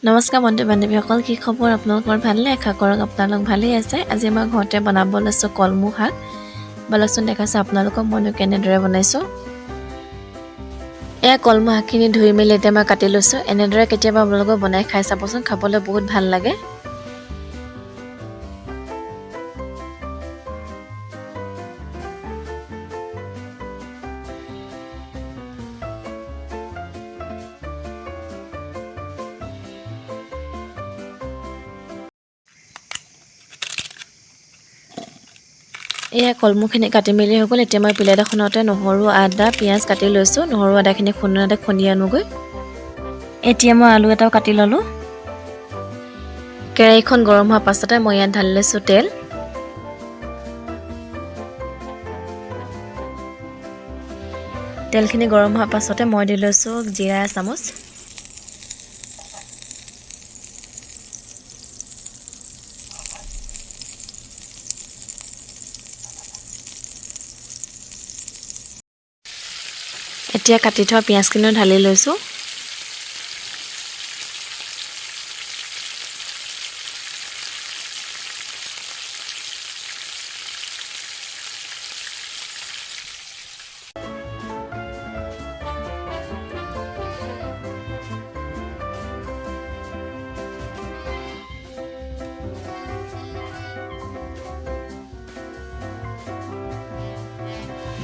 নমস্কাৰ বন্ধু বান্ধৱীসকল, কি খবৰ আপোনালোকৰ? ভালে আশা কৰক আপোনালোক ভালেই আছে। আজি মই ঘৰতে বনাব লৈছোঁ কলমো শাক। বলকচোন দেখাইছোঁ আপোনালোকক মইনো কেনেদৰে বনাইছোঁ। এয়া কলমো শাকখিনি ধুই মেলি এতিয়া মই কাটি লৈছোঁ। এনেদৰে কেতিয়াবা আপোনালোকক বনাই খাই চাবচোন, খাবলৈ বহুত ভাল লাগে। এয়া কলমোখিনি কাটি মেলি হৈ গ'ল। এতিয়া মই প্লেট এখনতে নহৰু, আদা, পিঁয়াজ কাটি লৈছোঁ। নহৰু আদাখিনি খুন্দনাতে খুন্দি আনোগৈ। এতিয়া মই আলু এটাও কাটি ল'লোঁ। কেৰাহীখন গৰম হোৱাৰ পাছতে মই ইয়াত ঢালি লৈছোঁ তেল। তেলখিনি গৰম হোৱাৰ পাছতে মই দি লৈছোঁ জিৰা এচামুচ। এতিয়া কাটি থোৱা পিঁয়াজখিনিও ঢালি লৈছোঁ।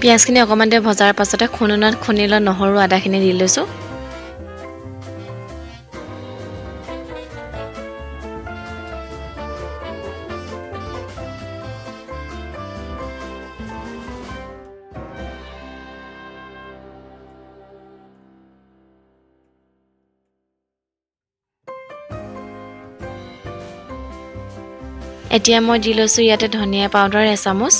পিঁয়াজখিনি অকণমান দেৰি ভজাৰ পাছতে খুন্দনাত খুন্দি লোৱা নহৰু আদাখিনি দি লৈছোঁ। এতিয়া মই দি লৈছোঁ ইয়াতে ধনিয়া পাউডাৰ এচামুচ।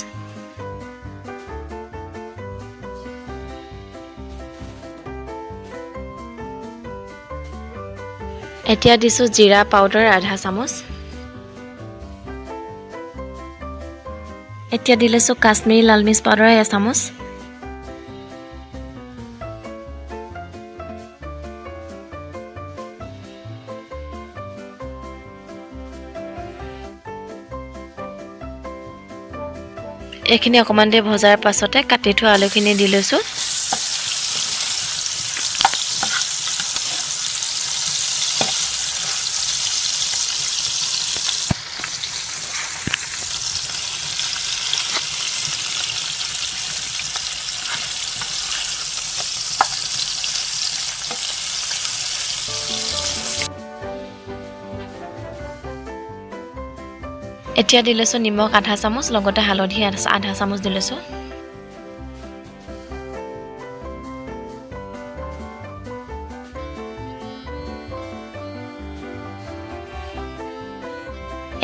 এতিয়া দিছোঁ জিৰা পাউডাৰ আধা চামুচ। এতিয়া দি লৈছোঁ কাশ্মীৰী লাল মিৰ্চ পাউডাৰ এচামুচ। এইখিনি অকণমান দেৰি ভজাৰ পাছতে কাটি থোৱা আলুখিনি দি লৈছোঁ। এতিয়া দি লৈছোঁ নিমখ আধা চামুচ, লগতে হালধি আধা চামুচ দি লৈছোঁ।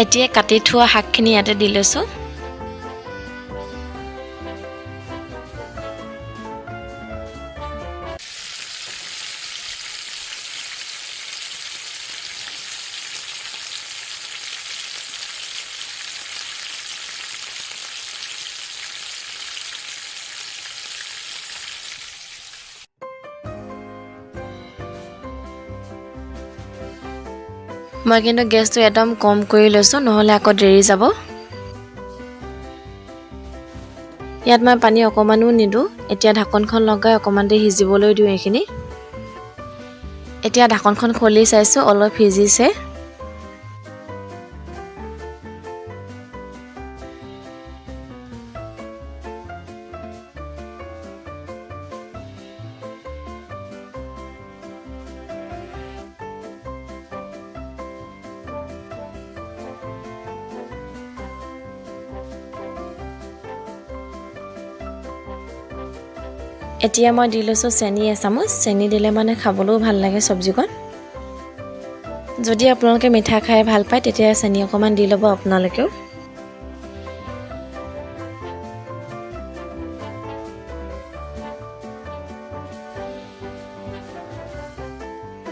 এতিয়া কাটি থোৱা শাকখিনি ইয়াতে দি লৈছোঁ। মই কিন্তু গেছটো একদম কম কৰি লৈছোঁ, নহ'লে আকৌ দেৰি যাব। ইয়াত মই পানী অকণমানো নিদিওঁ। এতিয়া ঢাকনখন লগাই অকণমান দেৰি সিজিবলৈ দিওঁ এইখিনি। এতিয়া ঢাকনখন খুলি চাইছোঁ, অলপ সিজিছে। এতিয়া মই দি লৈছোঁ চেনি এচামুচ। চেনি দিলে মানে খাবলৈও ভাল লাগে চব্জিকণ। যদি আপোনালোকে মিঠা খাই ভাল পায় তেতিয়া চেনি অকণমান দি ল'ব আপোনালোকেও।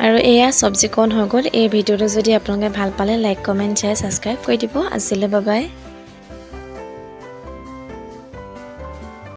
আৰু এয়া চব্জিকণ হৈ গ'ল। এই ভিডিঅ'টো যদি আপোনালোকে ভাল পালে লাইক, কমেণ্ট, শ্বেয়াৰ, ছাবস্ক্ৰাইব কৰি দিব। আজিলৈ বাই বাই।